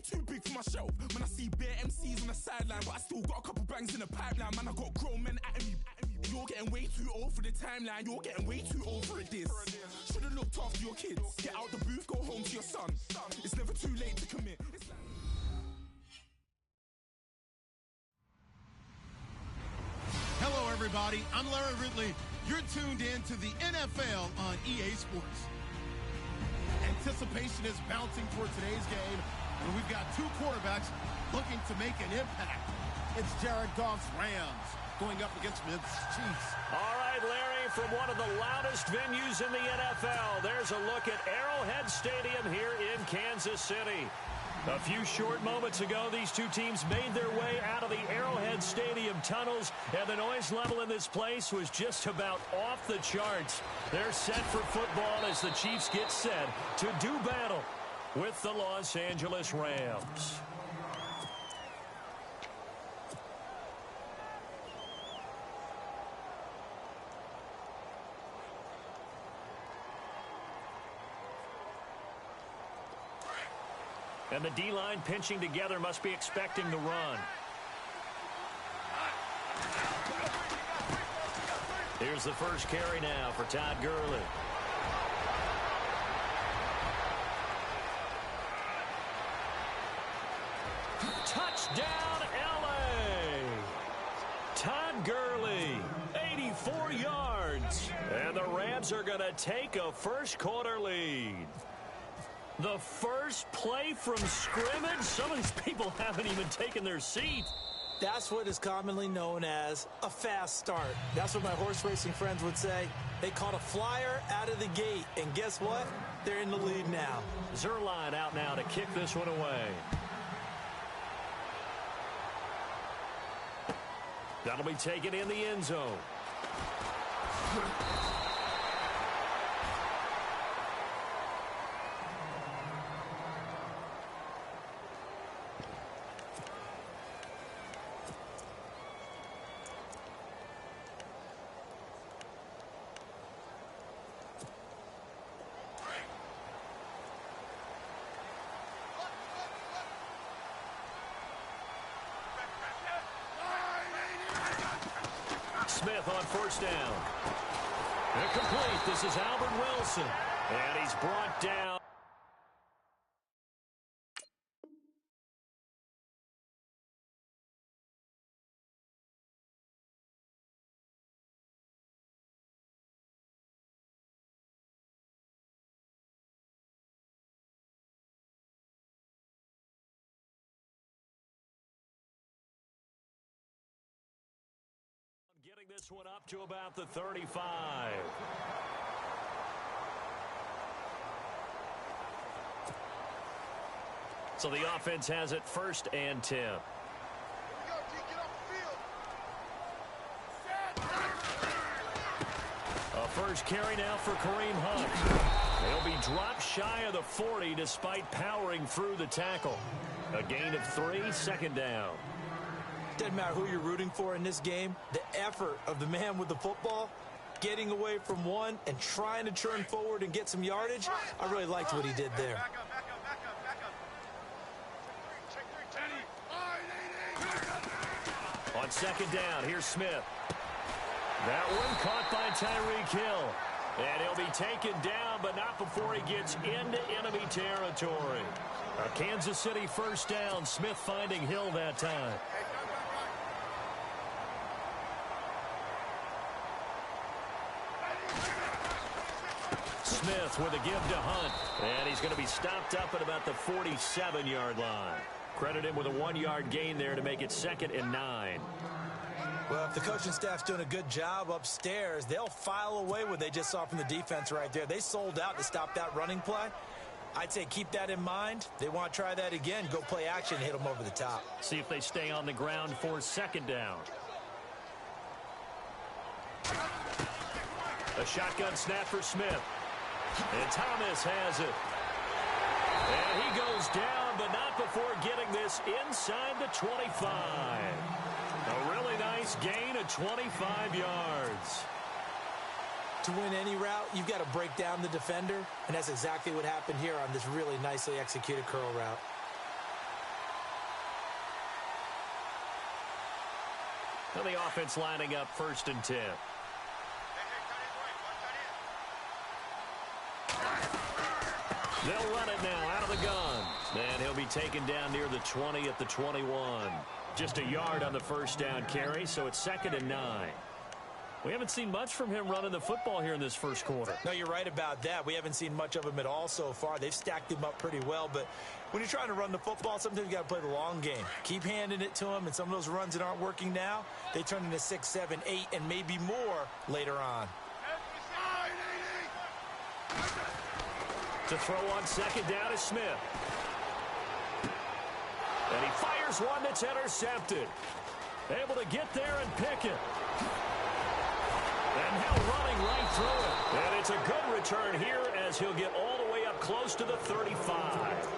too big for my shelf. Man, I see bare MCs on the sideline, but I still got a couple bangs in the pipeline. Man, I got grown men at me. You're getting way too old for the timeline. You're getting way too old for this. Should've looked after your kids. Get out the booth, go home to your son. It's never too late to commit. Hello, everybody. I'm Larry Ridley. You're tuned in to the NFL on EA Sports. Anticipation is bouncing for today's game, and we've got two quarterbacks looking to make an impact. It's Jared Goff's Rams going up against Smith's Chiefs. All right, Larry, from one of the loudest venues in the NFL, there's a look at Arrowhead Stadium here in Kansas City. A few short moments ago, these two teams made their way out of the Arrowhead Stadium tunnels, and the noise level in this place was just about off the charts. They're set for football as the Chiefs get set to do battle with the Los Angeles Rams. And the D-line pinching together must be expecting the run. Here's the first carry now for Todd Gurley. Touchdown, L.A. Todd Gurley, 84 yards. And the Rams are going to take a first-quarter lead. The first play from scrimmage? Some of these people haven't even taken their seat. That's what is commonly known as a fast start. That's what my horse racing friends would say. They caught a flyer out of the gate, and guess what? They're in the lead now. Zerline out now to kick this one away. That'll be taken in the end zone. Smith on first down. Incomplete. This is Albert Wilson. And he's brought down. Getting this one up to about the 35. So the offense has it first and 10. A first carry now for Kareem Hunt. They'll be dropped shy of the 40 despite powering through the tackle. A gain of 3, second down. Doesn't matter who you're rooting for in this game. The effort of the man with the football, getting away from one and trying to turn forward and get some yardage, I really liked what he did there. On second down, here's Smith. That one caught by Tyreek Hill. And he'll be taken down, but not before he gets into enemy territory. A Kansas City first down. Smith finding Hill that time. Smith with a give to Hunt. And he's going to be stopped up at about the 47-yard line. Credit him with a 1-yard gain there to make it 2nd and 9. Well, if the coaching staff's doing a good job upstairs, they'll file away what they just saw from the defense right there. They sold out to stop that running play. I'd say keep that in mind. They want to try that again. Go play action, hit them over the top. See if they stay on the ground for second down. A shotgun snap for Smith. And Thomas has it. And he goes down, but not before getting this inside the 25. A really nice gain of 25 yards. To win any route, you've got to break down the defender, and that's exactly what happened here on this really nicely executed curl route. And the offense lining up 1st and 10. They'll run it now out of the gun. And he'll be taken down near the 20 at the 21. Just a yard on the first down carry, so it's 2nd and 9. We haven't seen much from him running the football here in this first quarter. No, you're right about that. We haven't seen much of him at all so far. They've stacked him up pretty well, but when you're trying to run the football, sometimes you got to play the long game. Keep handing it to him, and some of those runs that aren't working now, they turn into 6, 7, 8, and maybe more later on. To throw on 2nd down is Smith. And he fires one that's intercepted. Able to get there and pick it. And now running right through it. And it's a good return here as he'll get all the way up close to the 35.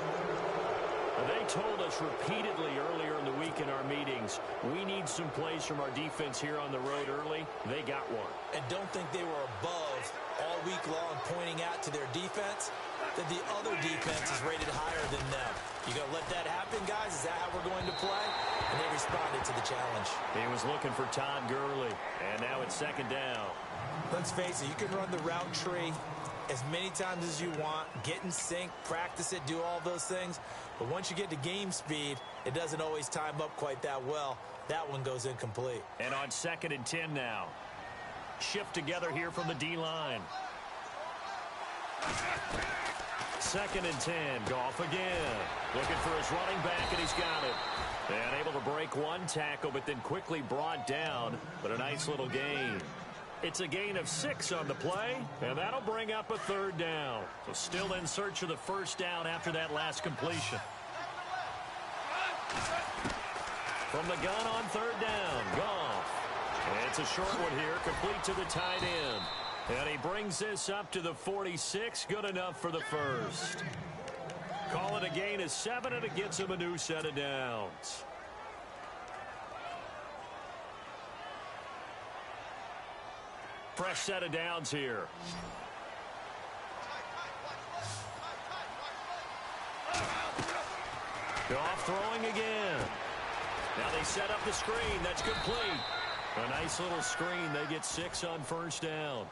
They told us repeatedly earlier in the week in our meetings, we need some plays from our defense here on the road early. They got one. And don't think they were above all week long pointing out to their defense that the other defense is rated higher than them. You going to let that happen, guys? Is that how we're going to play? And they responded to the challenge. He was looking for Todd Gurley, and now it's 2nd down. Let's face it, you can run the route tree as many times as you want, get in sync, practice it, do all those things. But once you get to game speed, it doesn't always time up quite that well. That one goes incomplete. And on 2nd and 10 now. Shift together here from the D-line. 2nd and 10. Goff again. Looking for his running back, and he's got it. And able to break one tackle, but then quickly brought down. But a nice little gain. It's a gain of 6 on the play, and that'll bring up a 3rd down. So still in search of the first down after that last completion. From the gun on 3rd down, Goff. And it's a short one here, complete to the tight end. And he brings this up to the 46, good enough for the first. Call it a gain of 7, and it gets him a new set of downs. Fresh set of downs here. Goff throwing again. Now they set up the screen. That's complete. A nice little screen. They get 6 on first down.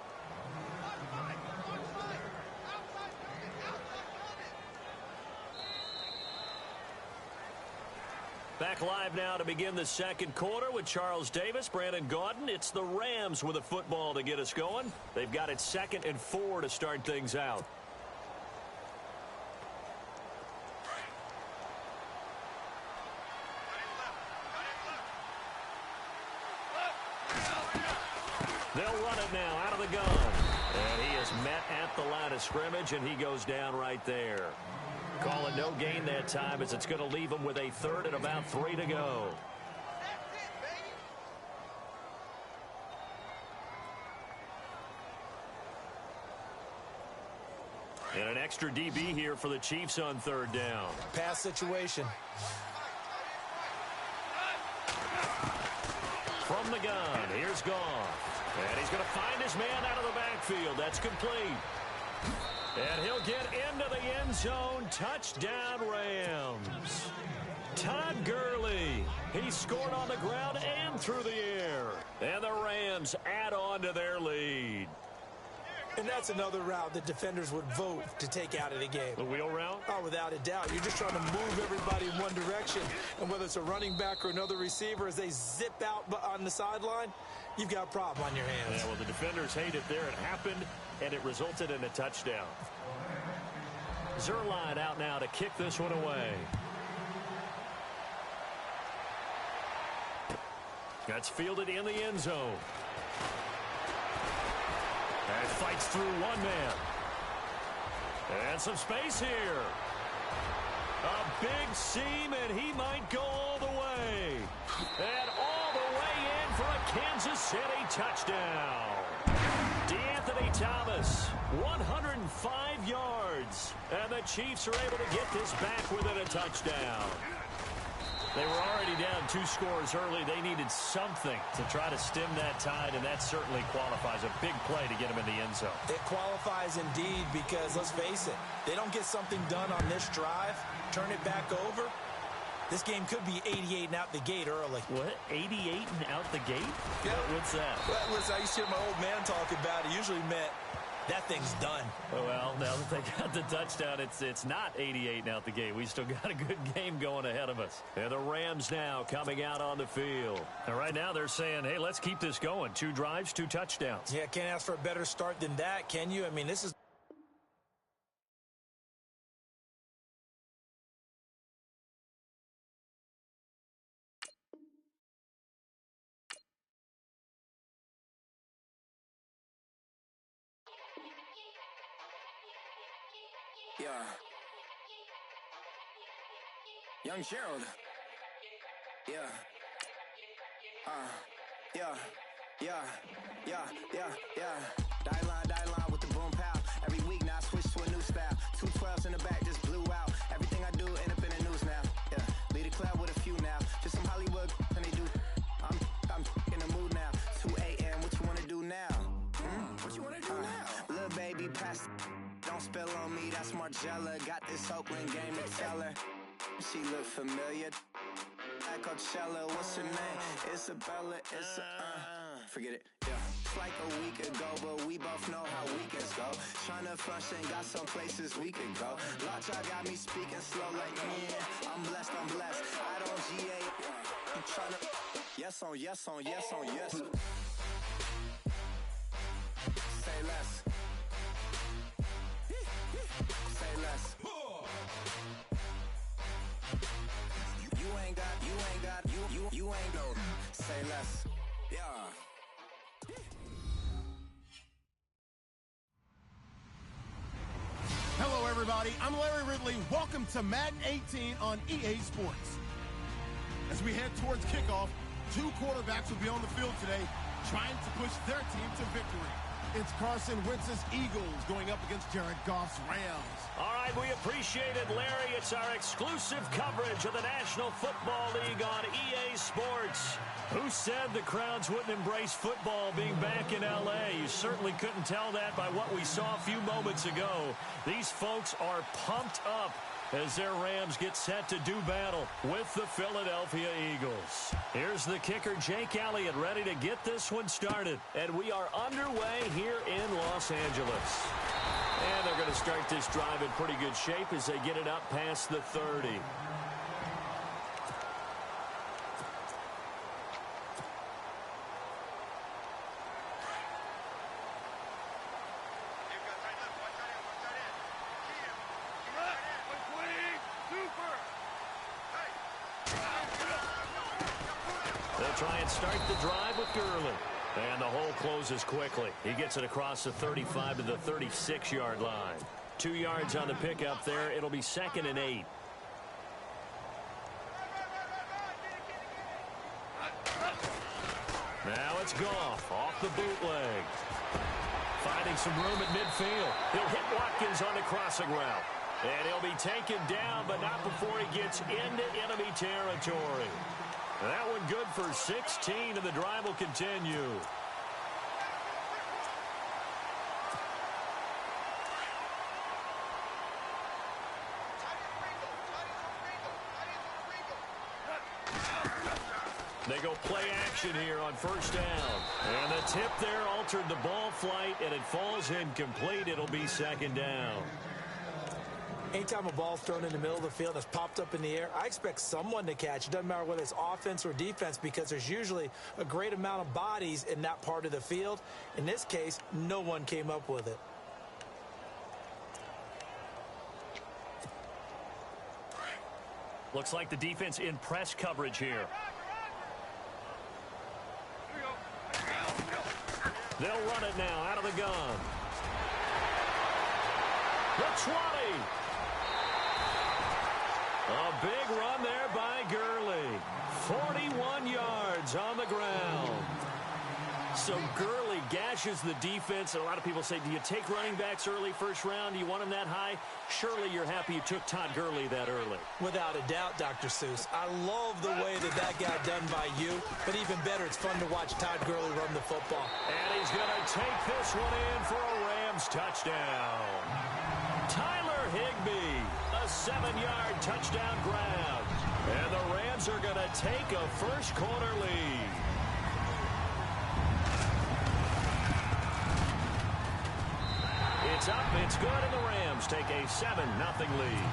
Back live now to begin the second quarter with Charles Davis, Brandon Gaudin. It's the Rams with a football to get us going. They've got it 2nd and 4 to start things out. They'll run it now out of the gun. And he is met at the line of scrimmage, and he goes down right there. Call it no gain that time as it's going to leave him with a 3rd and about 3 to go. And an extra DB here for the Chiefs on 3rd down. Pass situation. From the gun, here's Goff. And he's going to find his man out of the backfield. That's complete. And he'll get into the end zone. Touchdown, Rams. Todd Gurley. He scored on the ground and through the air. And the Rams add on to their lead. And that's another route that defenders would vote to take out of the game. The wheel route? Oh, without a doubt. You're just trying to move everybody in one direction. And whether it's a running back or another receiver, as they zip out on the sideline, you've got a problem on your hands. Yeah, well, the defenders hate it there. It happened, and it resulted in a touchdown. Zerline out now to kick this one away. That's fielded in the end zone. And fights through one man. And some space here. A big seam, and he might go all the way. And all the way in for a Kansas City touchdown. DeAnthony Thomas, 105 yards. And the Chiefs are able to get this back within a touchdown. They were already down 2 scores early. They needed something to try to stem that tide, and that certainly qualifies. A big play to get them in the end zone. It qualifies indeed because, let's face it, they don't get something done on this drive, turn it back over, This game could be 88 and out the gate early. What? 88 and out the gate? Yeah. What's that? Well, listen, I used to hear my old man talk about it. It usually meant that thing's done. Well, now that they got the touchdown, it's not 88 and out the gate. We still got a good game going ahead of us. And the Rams now coming out on the field. And right now they're saying, hey, let's keep this going. 2 drives, 2 touchdowns. Yeah, can't ask for a better start than that, can you? I mean, this is... Yeah. Young Gerald. Yeah. Die line with the boom pow. Every week now I switch to a new style. 2 12s in the back just blew out. Everything I do end up in the news now. Yeah. Lead a club with a few now. Just some Hollywood and they do. I'm in the mood now. 2 a.m. What you wanna do now? What you wanna do now? Little baby pass. Don't spill on me, that's Margella. Got this Oakland game to tell her. She look familiar. At Coachella, what's her name? Isabella, forget it, yeah. It's like a week ago, but we both know how weekends go. Tryna function, got some places we could go. Watch, I got me speaking slow like, yeah. I'm blessed. I don't GA. I'm tryna, yes on yes. Say less. Say less. You ain't no. Say less. Yeah. Hello, everybody. I'm Larry Ridley. Welcome to Madden 18 on EA Sports. As we head towards kickoff, 2 quarterbacks will be on the field today trying to push their team to victory. It's Carson Wentz's Eagles going up against Jared Goff's Rams. All right, we appreciate it, Larry. It's our exclusive coverage of the National Football League on EA Sports. Who said the crowds wouldn't embrace football being back in L.A.? You certainly couldn't tell that by what we saw a few moments ago. These folks are pumped up as their Rams get set to do battle with the Philadelphia Eagles. Here's the kicker, Jake Elliott, ready to get this one started. And we are underway here in Los Angeles. And they're going to start this drive in pretty good shape as they get it up past the 30. Try and start the drive with Gurley. And the hole closes quickly. He gets it across the 35 to the 36-yard line. 2 yards on the pickup there. It'll be 2nd and 8. Now it's Goff off the bootleg. Finding some room at midfield. He'll hit Watkins on the crossing route. And he'll be taken down, but not before he gets into enemy territory. That one good for 16, and the drive will continue. They go play action here on 1st down. And the tip there altered the ball flight, and it falls incomplete. It'll be 2nd down. Anytime a ball's thrown in the middle of the field that's popped up in the air, I expect someone to catch. It doesn't matter whether it's offense or defense because there's usually a great amount of bodies in that part of the field. In this case, no one came up with it. Looks like the defense in press coverage here. They'll run it now out of the gun. The 20. A big run there by Gurley. 41 yards on the ground. So Gurley gashes the defense. And a lot of people say, do you take running backs early first round? Do you want them that high? Surely you're happy you took Todd Gurley that early. Without a doubt, Dr. Seuss. I love the way that got done by you. But even better, it's fun to watch Todd Gurley run the football. And he's going to take this one in for a Rams touchdown. Tyler Higbee, a 7-yard touchdown grab. And the Rams are going to take a first quarter lead. It's up, it's good, and the Rams take a 7-0 lead.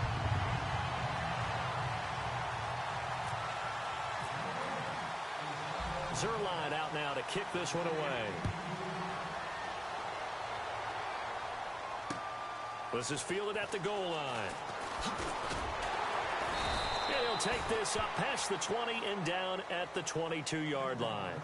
Zerline out now to kick this one away. This is fielded at the goal line. And he'll take this up past the 20 and down at the 22-yard line.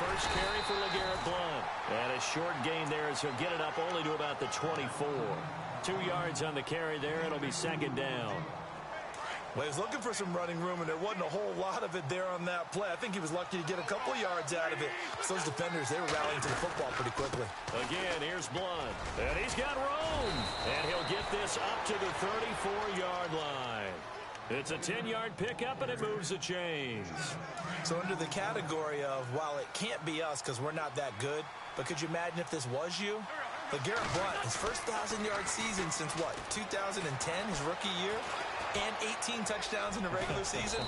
First carry for LeGarrette Blount. And a short gain there as he'll get it up only to about the 24. 2 yards on the carry there. It'll be second down. Well, he was looking for some running room, and there wasn't a whole lot of it there on that play. I think he was lucky to get a couple yards out of it. So those defenders, they were rallying to the football pretty quickly. Again, here's Blount. And he's got room. And he'll get this up to the 34-yard line. It's a 10-yard pickup, and it moves the chains. So under the category of, while it can't be us because we're not that good, but could you imagine if this was you? LeGarrette Blount, his first 1,000-yard season since, what, 2010, his rookie year? And 18 touchdowns in the regular season?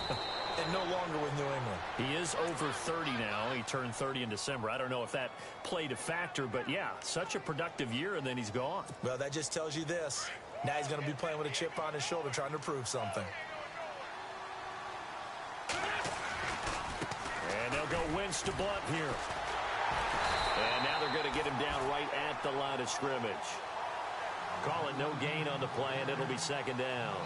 And no longer with New England. He is over 30 now. He turned 30 in December. I don't know if that played a factor, but, yeah, such a productive year, and then he's gone. Well, that just tells you this. Now he's going to be playing with a chip on his shoulder trying to prove something. And they'll go Wentz to Blount here. And now they're going to get him down right at the line of scrimmage. Call it no gain on the play, and it'll be second down.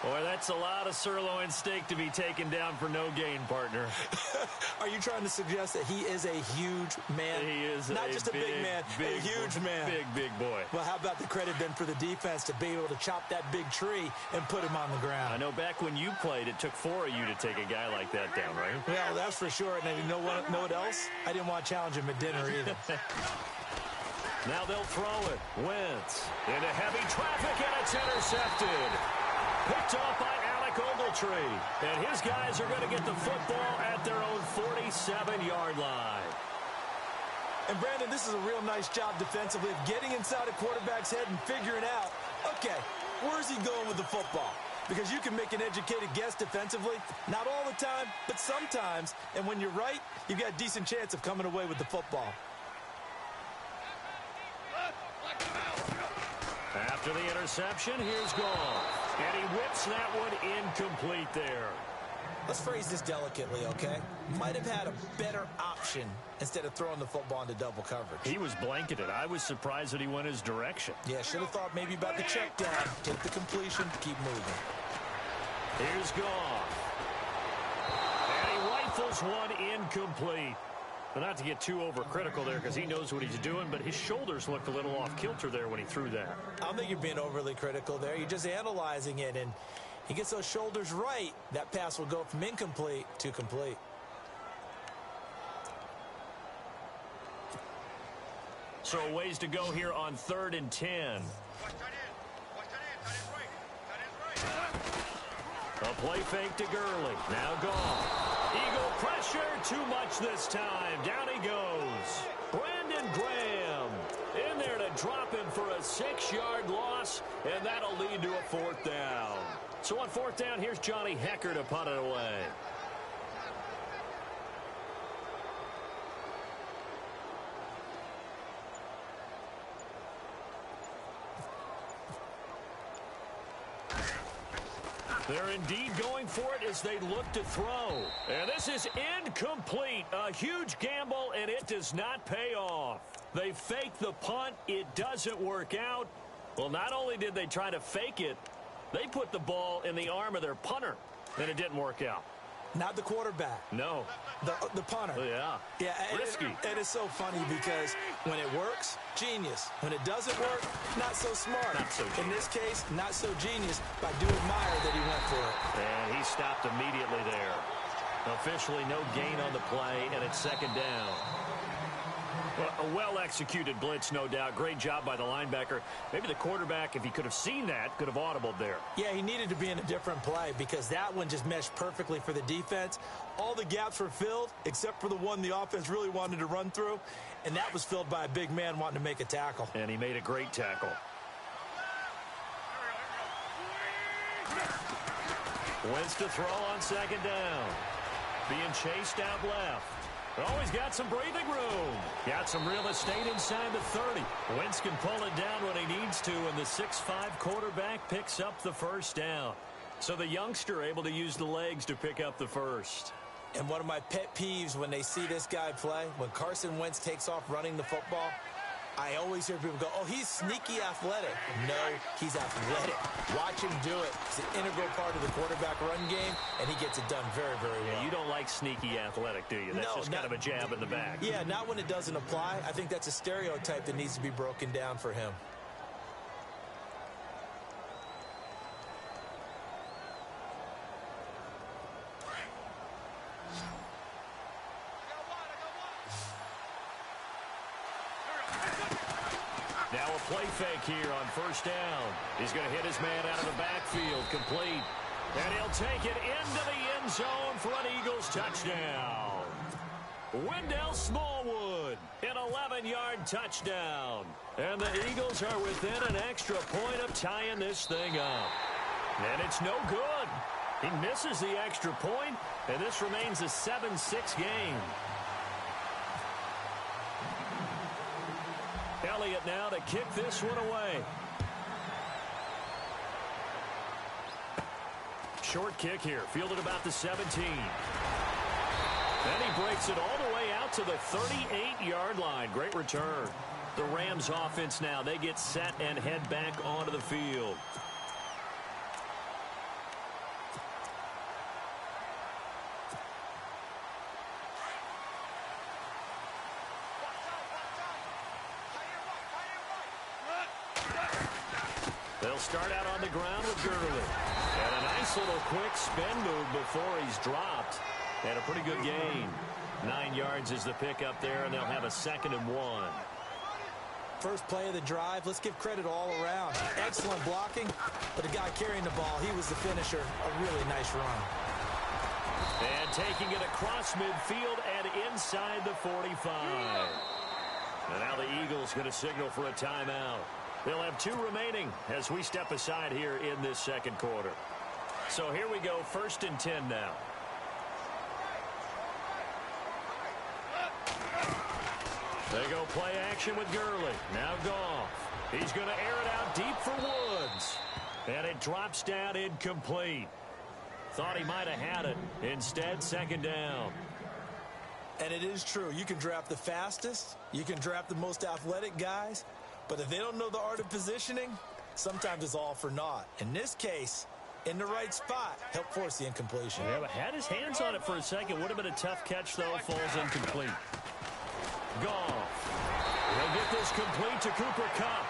Boy, that's a lot of sirloin steak to be taken down for no gain, partner. Are you trying to suggest that he is a huge man? He is not just a big man, a huge man. Big boy. Well, how about the credit then for the defense to be able to chop that big tree and put him on the ground? I know back when you played, it took 4 of you to take a guy like that down, right? Well, that's for sure. And you know what else? I didn't want to challenge him at dinner either. Now they'll throw it. Wentz into heavy traffic, and it's intercepted. Picked off by Alec Ogletree. And his guys are going to get the football at their own 47-yard line. And, Brandon, this is a real nice job defensively of getting inside a quarterback's head and figuring out, okay, where's he going with the football? Because you can make an educated guess defensively. Not all the time, but sometimes. And when you're right, you've got a decent chance of coming away with the football. After the interception, here's Goff. And he whips that one incomplete there. Let's phrase this delicately, okay? Might have had a better option instead of throwing the football into double coverage. He was blanketed. I was surprised that he went his direction. Yeah, should have thought maybe about the check down. Take the completion, keep moving. Here's Goff. And he rifles one incomplete. But not to get too overcritical there because he knows what he's doing, but his shoulders looked a little off kilter there when he threw that. I don't think you're being overly critical there. You're just analyzing it, and he gets those shoulders right. That pass will go from incomplete to complete. So a ways to go here on 3rd and 10. A play fake to Gurley. Now Goff. Eagle pressure, too much this time. Down he goes. Brandon Graham in there to drop him for a 6-yard loss, and that'll lead to a 4th down. So on 4th down, here's Johnny Hecker to punt it away. They're indeed going for it as they look to throw. And this is incomplete. A huge gamble, and it does not pay off. They fake the punt. It doesn't work out. Well, not only did they try to fake it, they put the ball in the arm of their punter, and it didn't work out. Not the quarterback. No. The punter. Oh, yeah. Yeah. Risky. It is so funny because when it works, genius. When it doesn't work, not so smart. Not so genius. In this case, not so genius, but I do admire that he went for it. And he stopped immediately there. Officially no gain on the play, and it's second down. Well, a well-executed blitz, no doubt. Great job by the linebacker. Maybe the quarterback, if he could have seen that, could have audibled there. Yeah, he needed to be in a different play because that one just meshed perfectly for the defense. All the gaps were filled except for the one the offense really wanted to run through, and that was filled by a big man wanting to make a tackle. And he made a great tackle. Wentz to throw on second down. Being chased out left. Oh, he's got some breathing room. Got some real estate inside the 30. Wentz can pull it down when he needs to, and the 6'5" quarterback picks up the first down. So the youngster able to use the legs to pick up the first. And one of my pet peeves when they see this guy play, when Carson Wentz takes off running the football, I always hear people go, oh, he's sneaky athletic. No, he's athletic. Watch him do it. It's an integral part of the quarterback run game, and he gets it done very, very well. Yeah, you don't like sneaky athletic, do you? That's just kind of a jab in the back. Yeah, not when it doesn't apply. I think that's a stereotype that needs to be broken down for him. Now a play fake here on first down. He's going to hit his man out of the backfield, complete. And he'll take it into the end zone for an Eagles touchdown. Wendell Smallwood, an 11-yard touchdown. And the Eagles are within an extra point of tying this thing up. And it's no good. He misses the extra point, and this remains a 7-6 game. Elliott now to kick this one away. Short kick here, fielded about the 17. And he breaks it all the way out to the 38-yard line. Great return. The Rams offense now, they get set and head back onto the field. They'll start out on the ground with Gurley. And a nice little quick spin move before he's dropped. And a pretty good gain. 9 yards is the pickup there, and they'll have a 2nd and 1. First play of the drive, let's give credit all around. Excellent blocking, but the guy carrying the ball, he was the finisher. A really nice run. And taking it across midfield and inside the 45. And now the Eagles going to signal for a timeout. They'll have 2 remaining as we step aside here in this second quarter. So here we go, 1st and 10 now. They go play action with Gurley. Now Goff. He's going to air it out deep for Woods. And it drops down incomplete. Thought he might have had it. Instead, 2nd down. And it is true. You can draft the fastest. You can draft the most athletic guys. But if they don't know the art of positioning, sometimes it's all for naught. In this case, in the right spot, helped force the incompletion. Yeah, but had his hands on it for a second. Would have been a tough catch, though. Falls incomplete. Goff. He'll get this complete to Cooper Kupp.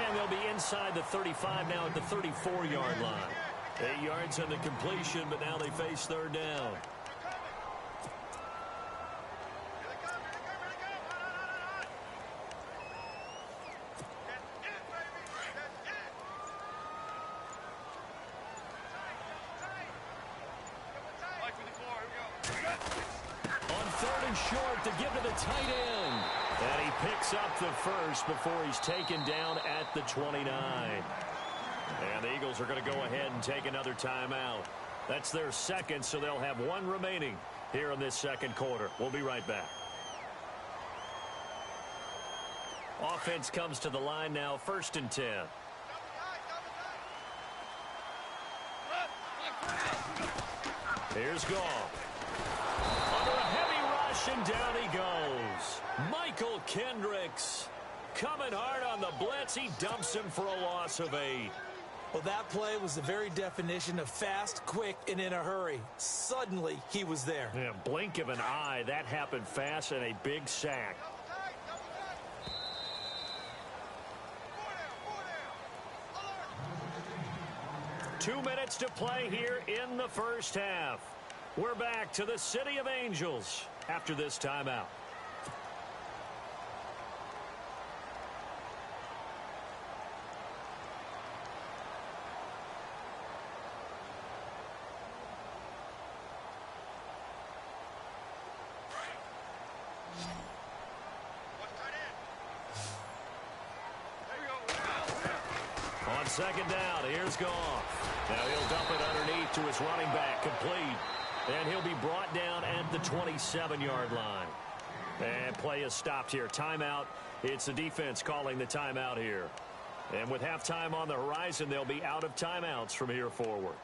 And they'll be inside the 35 now at the 34-yard line. 8 yards on the completion, but now they face 3rd down. Short to give to the tight end. And he picks up the first before he's taken down at the 29. And the Eagles are going to go ahead and take another timeout. That's their 2nd, so they'll have 1 remaining here in this second quarter. We'll be right back. Offense comes to the line now, 1st and 10. Here's Goff. Under a heavy rush, and down he goes. Michael Kendricks coming hard on the blitz. He dumps him for a loss of 8. Well, that play was the very definition of fast, quick, and in a hurry. Suddenly, he was there. Yeah, blink of an eye. That happened fast and a big sack. Two minutes to play here in the first half. We're back to the City of Angels after this timeout. On second down, here's Goff. Now he'll dump it underneath to his running back, complete. And he'll be brought down at the 27-yard line. And play is stopped here. Timeout. It's the defense calling the timeout here. And with halftime on the horizon, they'll be out of timeouts from here forward.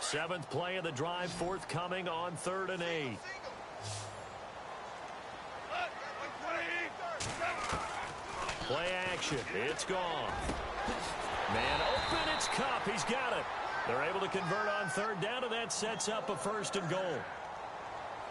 Seventh play of the drive forthcoming on 3rd and 8. Play action. It's gone. Man open. It's Cup. He's got it. They're able to convert on 3rd down, and that sets up a 1st and goal.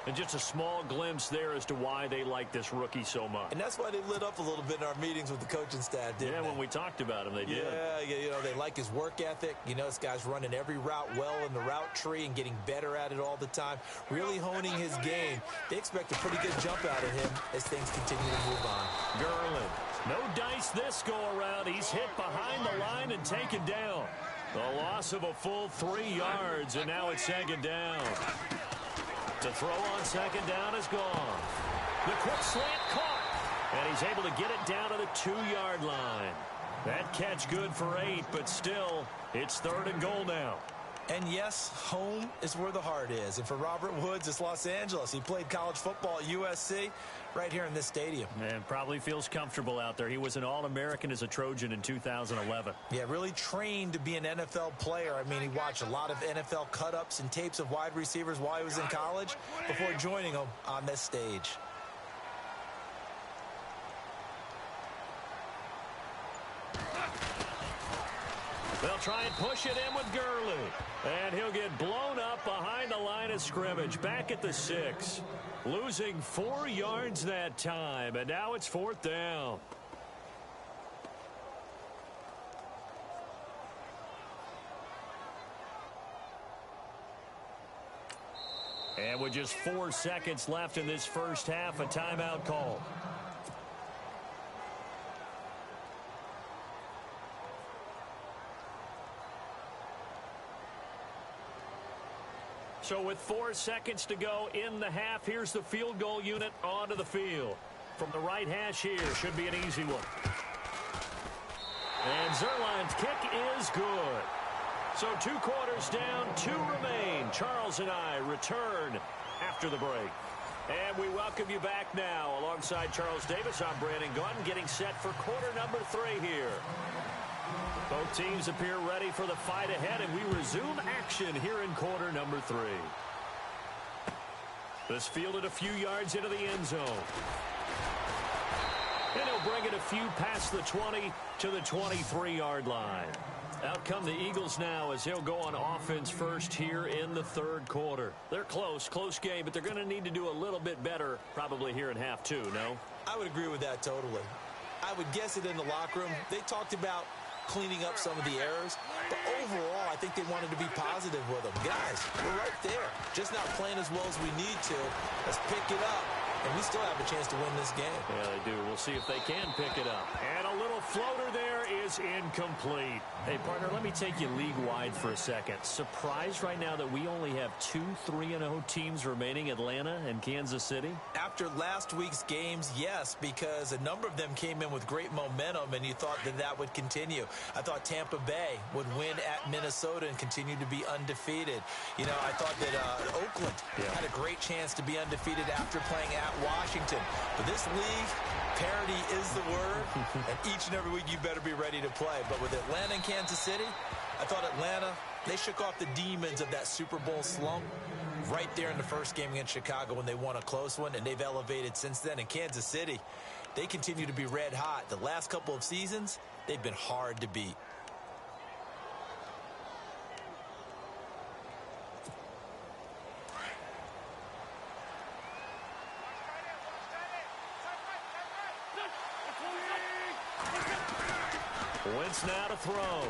And just a small glimpse there as to why they like this rookie so much. And that's why they lit up a little bit in our meetings with the coaching staff, didn't they? Yeah, when we talked about him, they did. Yeah, you know, they like his work ethic. You know, this guy's running every route well in the route tree and getting better at it all the time, really honing his game. They expect a pretty good jump out of him as things continue to move on. Gurley. No dice this go-around. He's hit behind the line and taken down. The loss of a full 3 yards, and now it's 2nd down. To throw on 2nd down is gone. The quick slant caught, and he's able to get it down to the 2-yard line. That catch good for 8, but still, it's 3rd and goal now. And yes, home is where the heart is. And for Robert Woods, it's Los Angeles. He played college football at USC right here in this stadium. And probably feels comfortable out there. He was an All-American as a Trojan in 2011. Yeah, really trained to be an NFL player. I mean, he watched a lot of NFL cut-ups and tapes of wide receivers while he was in college before joining them on this stage. They'll try and push it in with Gurley. And he'll get blown up behind the line of scrimmage. Back at the 6. Losing 4 yards that time. And now it's 4th down. And with just 4 seconds left in this first half, a timeout call. So with 4 seconds to go in the half, here's the field goal unit onto the field. From the right hash here, should be an easy one. And Zerline's kick is good. So 2 quarters down, 2 remain. Charles and I return after the break. And we welcome you back now. Alongside Charles Davis, I'm Brandon Gaudin, getting set for quarter number 3 here. Both teams appear ready for the fight ahead, and we resume action here in quarter number 3. This fielded a few yards into the end zone. And he'll bring it a few past the 20 to the 23-yard line. Out come the Eagles now as they'll go on offense first here in the 3rd quarter. They're close game, but they're going to need to do a little bit better probably here in half 2, no? I would agree with that totally. I would guess it in the locker room. They talked about cleaning up some of the errors, but overall, I think they wanted to be positive with them. Guys, we're right there. Just not playing as well as we need to. Let's pick it up, and we still have a chance to win this game. Yeah, they do. We'll see if they can pick it up. And a little floater there is incomplete. Hey, partner, let me take you league-wide for a second. Surprised right now that we only have 2 3-0 teams remaining, Atlanta and Kansas City? After last week's games, yes, because a number of them came in with great momentum, and you thought that that would continue. I thought Tampa Bay would win at Minnesota and continue to be undefeated. You know, I thought that Oakland had a great chance to be undefeated after playing at Washington. But this league, parity is the word, and each and every week you better be ready to play. But with Atlanta and Kansas City, I thought Atlanta, they shook off the demons of that Super Bowl slump right there in the first game against Chicago when they won a close one, and they've elevated since then. In Kansas City, they continue to be red hot. The last couple of seasons, they've been hard to beat. Wentz now to throw.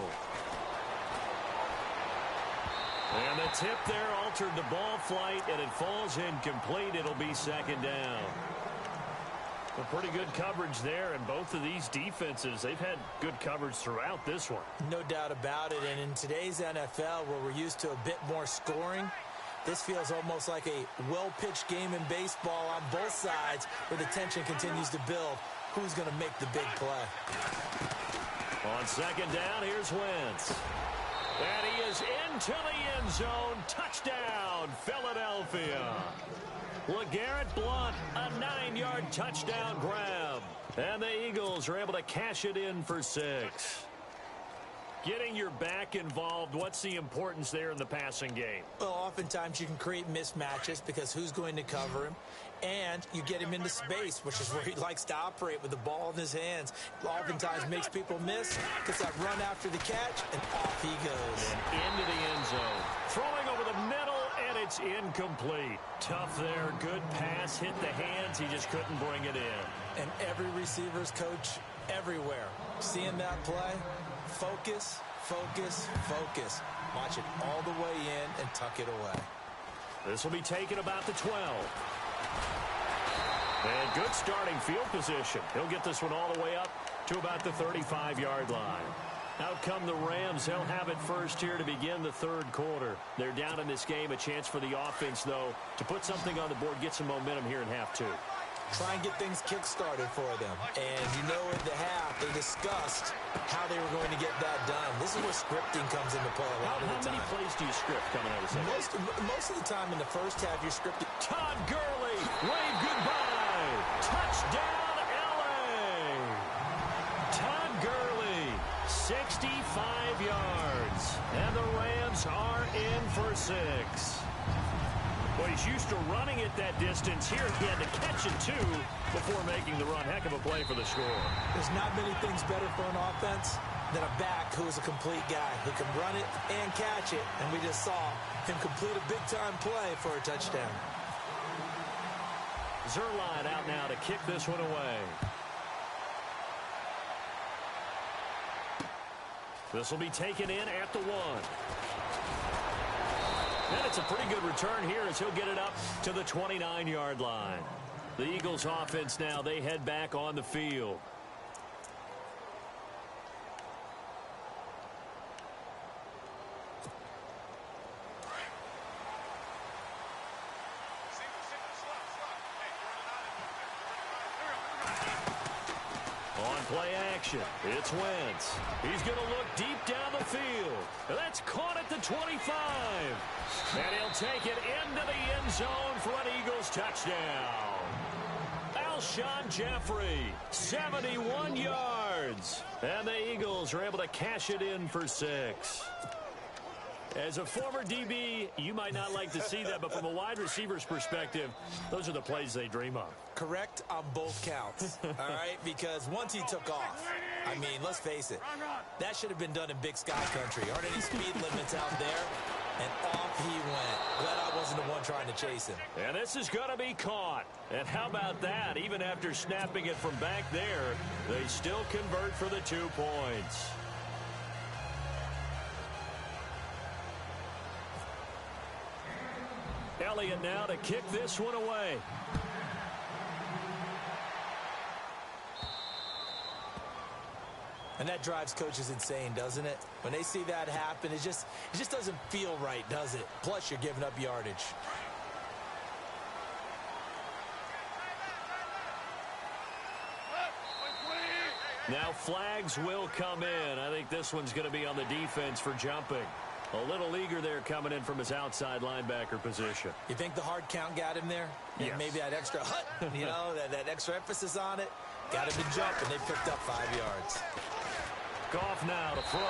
And the tip there altered the ball flight, and it falls incomplete. It'll be second down. Well, pretty good coverage there, and both of these defenses, they've had good coverage throughout this one. No doubt about it, and in today's NFL, where we're used to a bit more scoring, this feels almost like a well-pitched game in baseball on both sides, where the tension continues to build. Who's going to make the big play? On second down, here's Wentz. And he is into the end zone. Touchdown, Philadelphia. LeGarrette Blount, a 9-yard touchdown grab. And the Eagles are able to cash it in for 6. Getting your back involved, what's the importance there in the passing game? Well, oftentimes you can create mismatches because who's going to cover him? And you get him into space, which is where he likes to operate with the ball in his hands. Oftentimes makes people miss, gets that run after the catch, and off he goes. And into the end zone. Throwing over the middle, and it's incomplete. Tough there. Good pass. Hit the hands. He just couldn't bring it in. And every receiver's coach everywhere. Seeing that play, focus, focus, focus. Watch it all the way in and tuck it away. This will be taken about the 12. And good starting field position. He'll get this one all the way up to about the 35-yard line. Out come the Rams. They'll have it first here to begin the third quarter. They're down in this game. A chance for the offense, though, to put something on the board, get some momentum here in half 2. Try and get things kick-started for them. And you know in the half, they discussed how they were going to get that done. This is where scripting comes into play a lot of the time. How many plays do you script coming out of the second? Most of the time in the first half, you're scripting. Todd Gurley, wave goodbye. Touchdown, L.A. Todd Gurley, 65 yards. And the Rams are in for 6. Well, he's used to running it that distance. Here he had to catch it, too, before making the run. Heck of a play for the score. There's not many things better for an offense than a back who is a complete guy who can run it and catch it. And we just saw him complete a big-time play for a touchdown. Zerline out now to kick this one away. This will be taken in at the 1. And it's a pretty good return here as he'll get it up to the 29-yard line. The Eagles offense now, they head back on the field. Play action. It's Wentz. He's going to look deep down the field. That's caught at the 25. And he'll take it into the end zone for an Eagles touchdown. Alshon Jeffrey, 71 yards. And the Eagles are able to cash it in for 6. As a former DB, you might not like to see that, but from a wide receiver's perspective, those are the plays they dream of. Correct on both counts, all right? Because once he took off, I mean, let's face it, that should have been done in Big Sky Country. Aren't any speed limits out there? And off he went. Glad I wasn't the one trying to chase him. And this is going to be caught. And how about that? Even after snapping it from back there, they still convert for the 2 points. Elliott now to kick this one away. And that drives coaches insane, doesn't it? When they see that happen, it just doesn't feel right, does it? Plus, you're giving up yardage. Now flags will come in. I think this one's going to be on the defense for jumping. A little eager there coming in from his outside linebacker position. You think the hard count got him there? Yes. Maybe that extra hut, you know, that extra emphasis on it. Got him to jump, and they picked up 5 yards. Goff now to throw.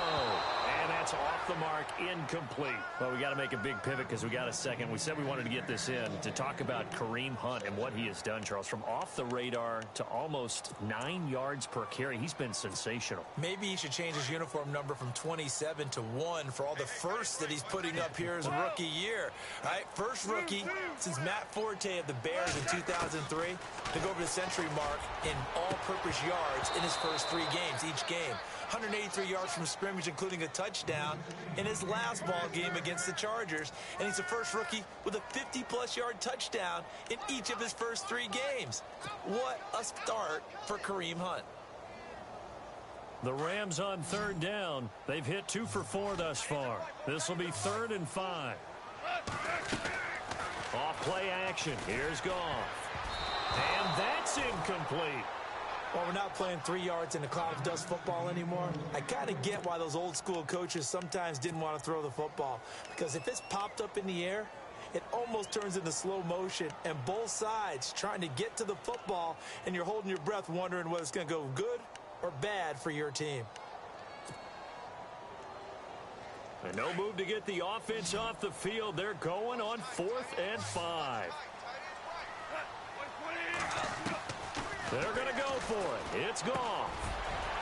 And that's off the mark, incomplete. Well, we got to make a big pivot because we got a second. We said we wanted to get this in to talk about Kareem Hunt and what he has done, Charles. From off the radar to almost 9 yards per carry, he's been sensational. Maybe he should change his uniform number from 27 to 1 for all the firsts that he's putting up here as a rookie year. All right, first rookie since Matt Forte of the Bears in 2003 to go over the century mark in all-purpose yards in his first 3 games, each game. 183 yards from scrimmage, including a touchdown in his last ball game against the Chargers. And he's the first rookie with a 50-plus yard touchdown in each of his first 3 games. What a start for Kareem Hunt. The Rams on 3rd down. They've hit 2 for 4 thus far. This will be 3rd and 5. Off play action. Here's Goff. And that's incomplete. Well, we're not playing 3 yards in a cloud of dust football anymore. I kind of get why those old school coaches sometimes didn't want to throw the football. Because if it's popped up in the air, it almost turns into slow motion. And both sides trying to get to the football, and you're holding your breath wondering whether it's going to go good or bad for your team. And no move to get the offense off the field. They're going on 4th and 5. They're going to go for it. It's Goff.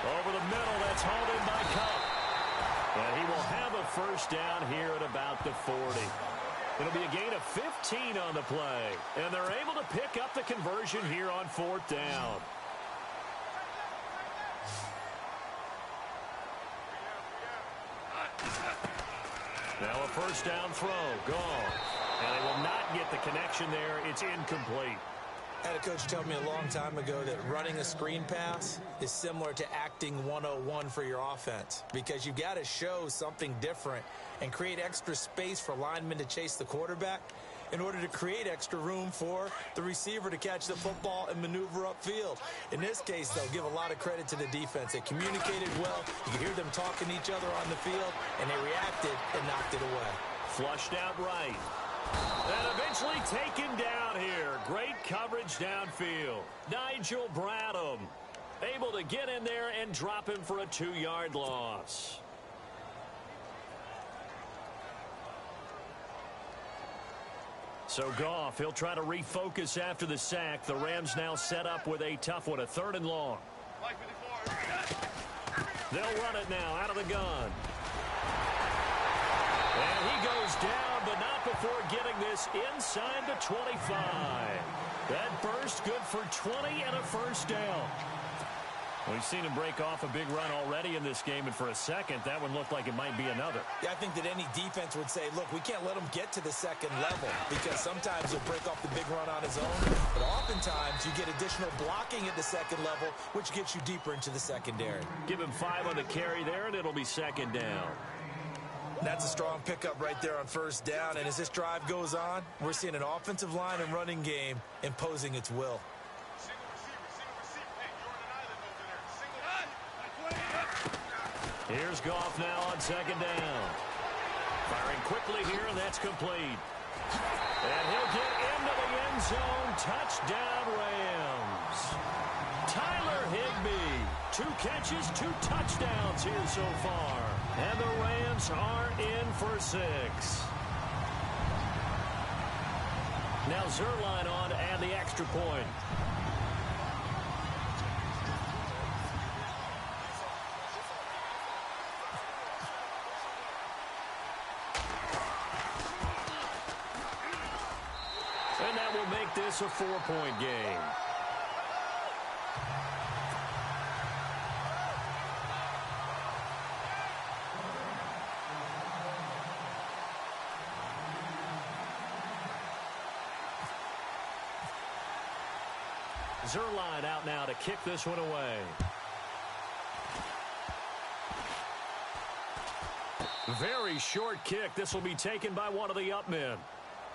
Over the middle, that's hauled in by Cup. And he will have a first down here at about the 40. It'll be a gain of 15 on the play. And they're able to pick up the conversion here on 4th down. Now a first down throw. Goff. And they will not get the connection there. It's incomplete. I had a coach tell me a long time ago that running a screen pass is similar to acting 101 for your offense, because you've got to show something different and create extra space for linemen to chase the quarterback in order to create extra room for the receiver to catch the football and maneuver upfield. In this case, they'll give a lot of credit to the defense. They communicated well. You could hear them talking to each other on the field, and they reacted and knocked it away. Flushed out right. And eventually taken down here. Great coverage downfield. Nigel Bradham able to get in there and drop him for a 2-yard loss. So Goff, he'll try to refocus after the sack. The Rams now set up with a tough one, a 3rd and long. They'll run it now out of the gun. And he goes down, but not before getting this inside the 25. That burst good for 20 and a first down. We've seen him break off a big run already in this game, and for a second, that one looked like it might be another. Yeah, I think that any defense would say, look, we can't let him get to the 2nd level, because sometimes he'll break off the big run on his own, but oftentimes you get additional blocking at the 2nd level, which gets you deeper into the secondary. Give him 5 on the carry there, and it'll be 2nd down. That's a strong pickup right there on 1st down, and as this drive goes on, we're seeing an offensive line and running game imposing its will. Here's Goff now on 2nd down. Firing quickly here, and that's complete. And he'll get into the end zone. Touchdown, Rams. Tyler Higbee. 2 catches, 2 touchdowns here so far. And the Rams are in for 6. Now Zerline on to add the extra point. And that will make this a 4-point game. Zerline out now to kick this one away. Very short kick. This will be taken by one of the up men.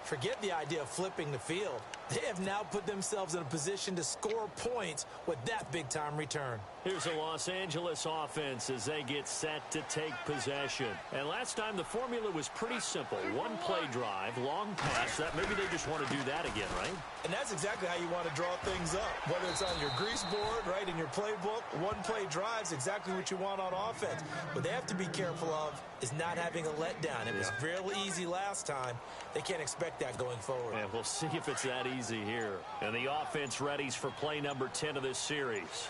Forget the idea of flipping the field. They have now put themselves in a position to score points with that big-time return. Here's a Los Angeles offense as they get set to take possession. And last time the formula was pretty simple. One play drive, long pass. That maybe they just want to do that again, right? And that's exactly how you want to draw things up. Whether it's on your grease board, right, in your playbook, one play drive is exactly what you want on offense. What they have to be careful of is not having a letdown. It was real easy last time. They can't expect that going forward. And we'll see if it's that easy here. And the offense readies for play number 10 of this series.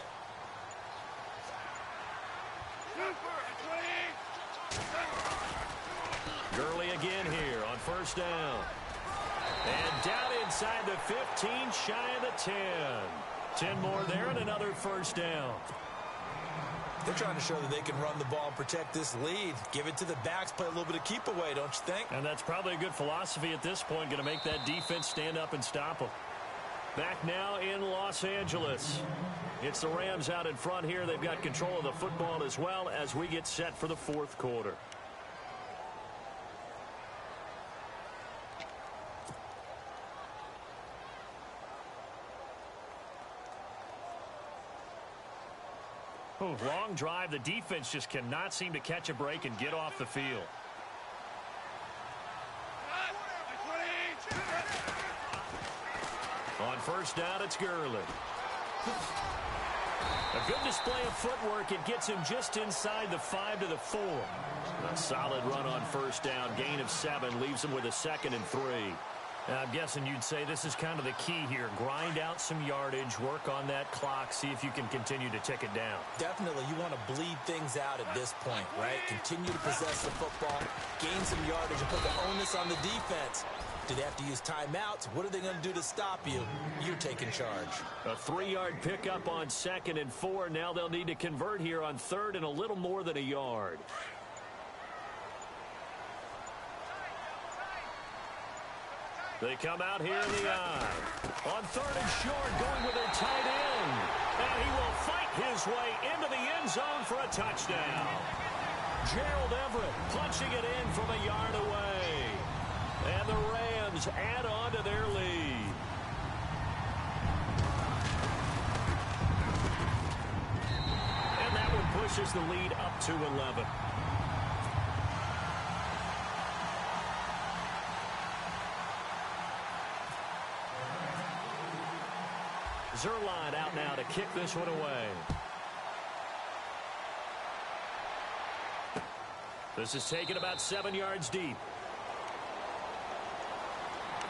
Gurley again here on first down. And down inside the 15, shy of the 10. 10 more there and another first down. They're trying to show that they can run the ball and protect this lead. Give it to the backs, play a little bit of keep away, don't you think? And that's probably a good philosophy at this point, going to make that defense stand up and stop them. Back now in Los Angeles. It's the Rams out in front here. They've got control of the football as well as we get set for the fourth quarter. Long drive. The defense just cannot seem to catch a break and get off the field. On first down, it's Gurley. A good display of footwork. It gets him just inside the 5 to the 4. A solid run on first down. Gain of 7 leaves him with a 2nd and 3. I'm guessing you'd say this is kind of the key here. Grind out some yardage, work on that clock, see if you can continue to tick it down. Definitely. You want to bleed things out at this point, right? Continue to possess the football, gain some yardage, and put the onus on the defense. Do they have to use timeouts? What are they going to do to stop you? You're taking charge. A 3-yard pickup on 2nd and 4. Now they'll need to convert here on 3rd and a little more than a yard. They come out here in the eye. On 3rd and short, going with their tight end. And he will fight his way into the end zone for a touchdown. Gerald Everett punching it in from a yard away. And the Rams add on to their lead. And that one pushes the lead up to 11. Zerline out now to kick this one away. This is taken about 7 yards deep.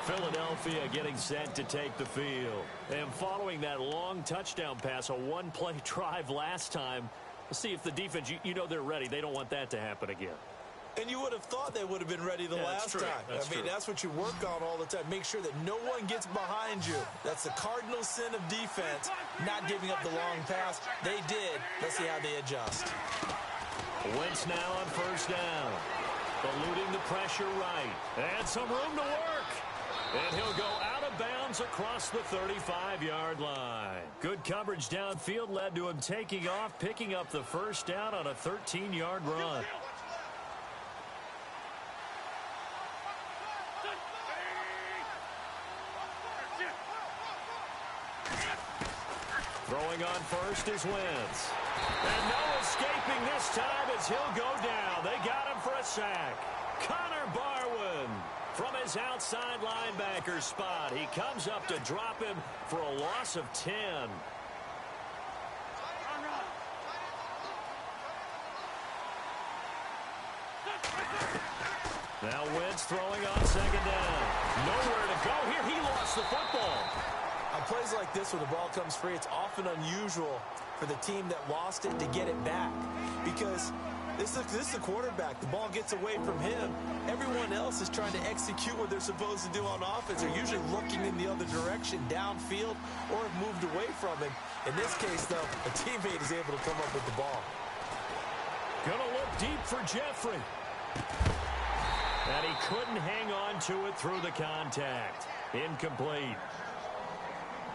Philadelphia getting set to take the field. And following that long touchdown pass, a one-play drive last time, we'll see if the defense, you know they're ready. They don't want that to happen again. And you would have thought they would have been ready the last time. I mean, that's what you work on all the time. Make sure that no one gets behind you. That's the cardinal sin of defense, not giving up the long pass. They did. Let's see how they adjust. Wentz now on first down. Eluding the pressure right. And some room to work. And he'll go out of bounds across the 35-yard line. Good coverage downfield led to him taking off, picking up the first down on a 13-yard run. Throwing on first is Wentz. And no escaping this time as he'll go down. They got him for a sack. Connor Barwin from his outside linebacker spot. He comes up to drop him for a loss of 10. Now Wentz throwing on second down. Nowhere to go here. He lost the football. On plays like this where the ball comes free, it's often unusual for the team that lost it to get it back. Because this is the quarterback. The ball gets away from him. Everyone else is trying to execute what they're supposed to do on offense. They're usually looking in the other direction, downfield, or have moved away from him. In this case, though, a teammate is able to come up with the ball. Gonna look deep for Jeffrey. And he couldn't hang on to it through the contact. Incomplete.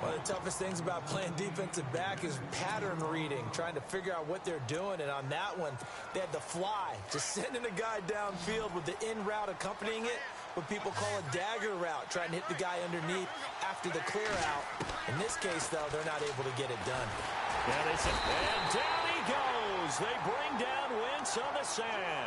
One of the toughest things about playing defensive back is pattern reading, trying to figure out what they're doing. And on that one, they had the fly, just sending a guy downfield with the in route accompanying it, what people call a dagger route, trying to hit the guy underneath after the clear out. In this case, though, they're not able to get it done. Yeah, they said, and down he goes. They bring down Wentz on the sack.